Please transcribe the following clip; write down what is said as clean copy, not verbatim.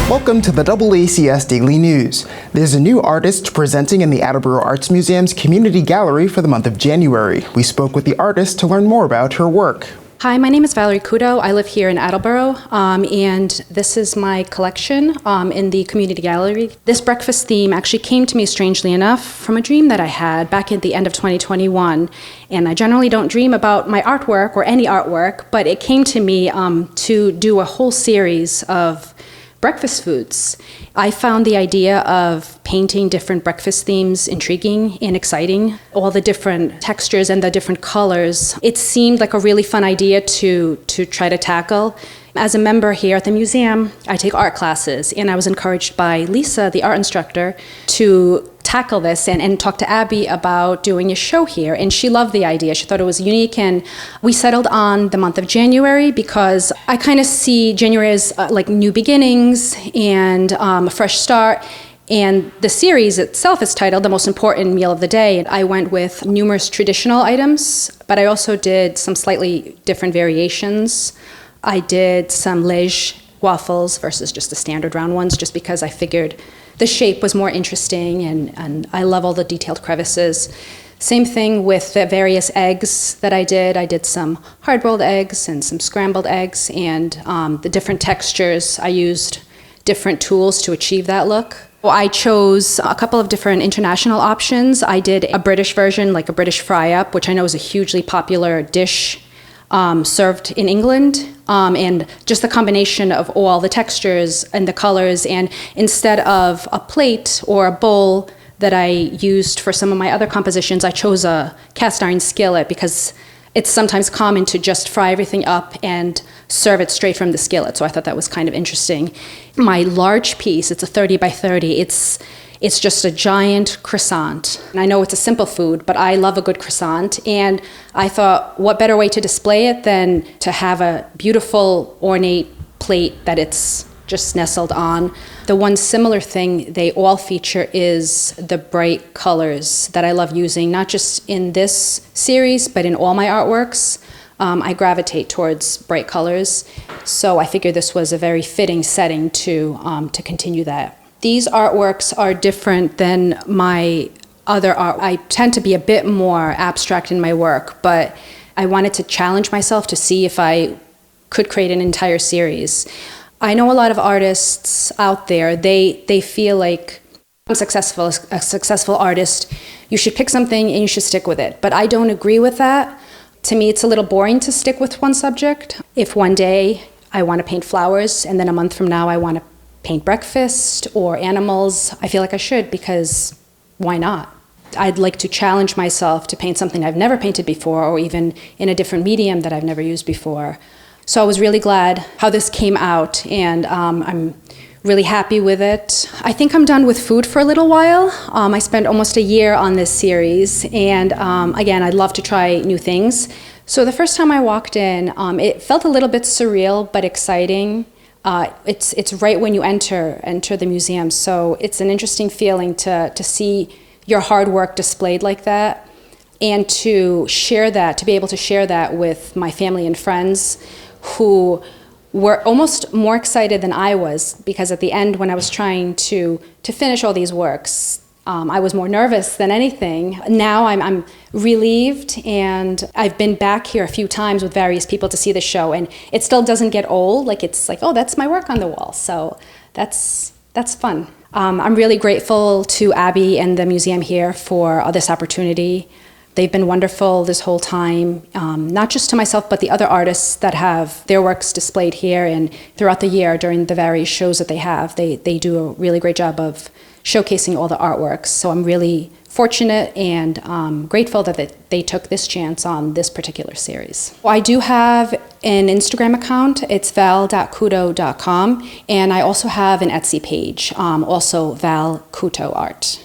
Welcome to the DoubleACS Daily News. There's a new artist presenting in the Attleboro Arts Museum's Community Gallery for the month of January. We spoke with the artist to learn more about her work. Hi, my name is Valerya Couto. I live here in Attleboro, and this is my collection in the Community Gallery. This breakfast theme actually came to me, strangely enough, from a dream that I had back at the end of 2021. And I generally don't dream about my artwork or any artwork, but it came to me to do a whole series of breakfast foods. I found the idea of painting different breakfast themes intriguing and exciting. All the different textures and the different colors. It seemed like a really fun idea to try to tackle. As a member here at the museum, I take art classes, and I was encouraged by Lisa, the art instructor, to tackle this and talk to Abby about doing a show here. And she loved the idea. She thought it was unique. And we settled on the month of January because I kind of see January as like new beginnings and a fresh start. And the series itself is titled The Most Important Meal of the Day. I went with numerous traditional items, but I also did some slightly different variations. I did some liege waffles versus just the standard round ones, just because I figured the shape was more interesting, and I love all the detailed crevices. Same thing with the various eggs that I did. I did some hard-boiled eggs and some scrambled eggs, and the different textures, I used different tools to achieve that look. I chose a couple of different international options. I did a British version, like a British fry-up, which I know is a hugely popular dish served in England, and just the combination of all the textures and the colors. And instead of a plate or a bowl that I used for some of my other compositions, I chose a cast iron skillet because it's sometimes common to just fry everything up and serve it straight from the skillet. So I thought that was kind of interesting. My large piece, it's a 30 by 30. It's just a giant croissant. And I know it's a simple food, but I love a good croissant. And I thought, what better way to display it than to have a beautiful, ornate plate that it's just nestled on. The one similar thing they all feature is the bright colors that I love using, not just in this series, but in all my artworks. I gravitate towards bright colors. So I figured this was a very fitting setting to continue that. These artworks are different than my other art. I tend to be a bit more abstract in my work, but I wanted to challenge myself to see if I could create an entire series. I know a lot of artists out there, they feel like I'm a successful artist, you should pick something and you should stick with it. But I don't agree with that. To me, it's a little boring to stick with one subject. If one day I want to paint flowers and then a month from now I want to paint breakfast or animals, I feel like I should, because why not? I'd like to challenge myself to paint something I've never painted before, or even in a different medium that I've never used before. So I was really glad how this came out, and I'm really happy with it. I think I'm done with food for a little while. I spent almost a year on this series, and again, I'd love to try new things. So the first time I walked in, it felt a little bit surreal but exciting. It's right when you enter the museum, so it's an interesting feeling to see your hard work displayed like that, and to be able to share that with my family and friends who were almost more excited than I was, because at the end when I was trying to finish all these works, I was more nervous than anything. Now I'm relieved, and I've been back here a few times with various people to see the show, and it still doesn't get old. Like, it's like, oh, that's my work on the wall. So that's fun. I'm really grateful to Abby and the museum here for this opportunity. They've been wonderful this whole time, not just to myself, but the other artists that have their works displayed here and throughout the year during the various shows that they have. They do a really great job of showcasing all the artworks. So I'm really fortunate and grateful that they took this chance on this particular series. Well, I do have an Instagram account. It's val.couto.com. And I also have an Etsy page, also Val Couto Art.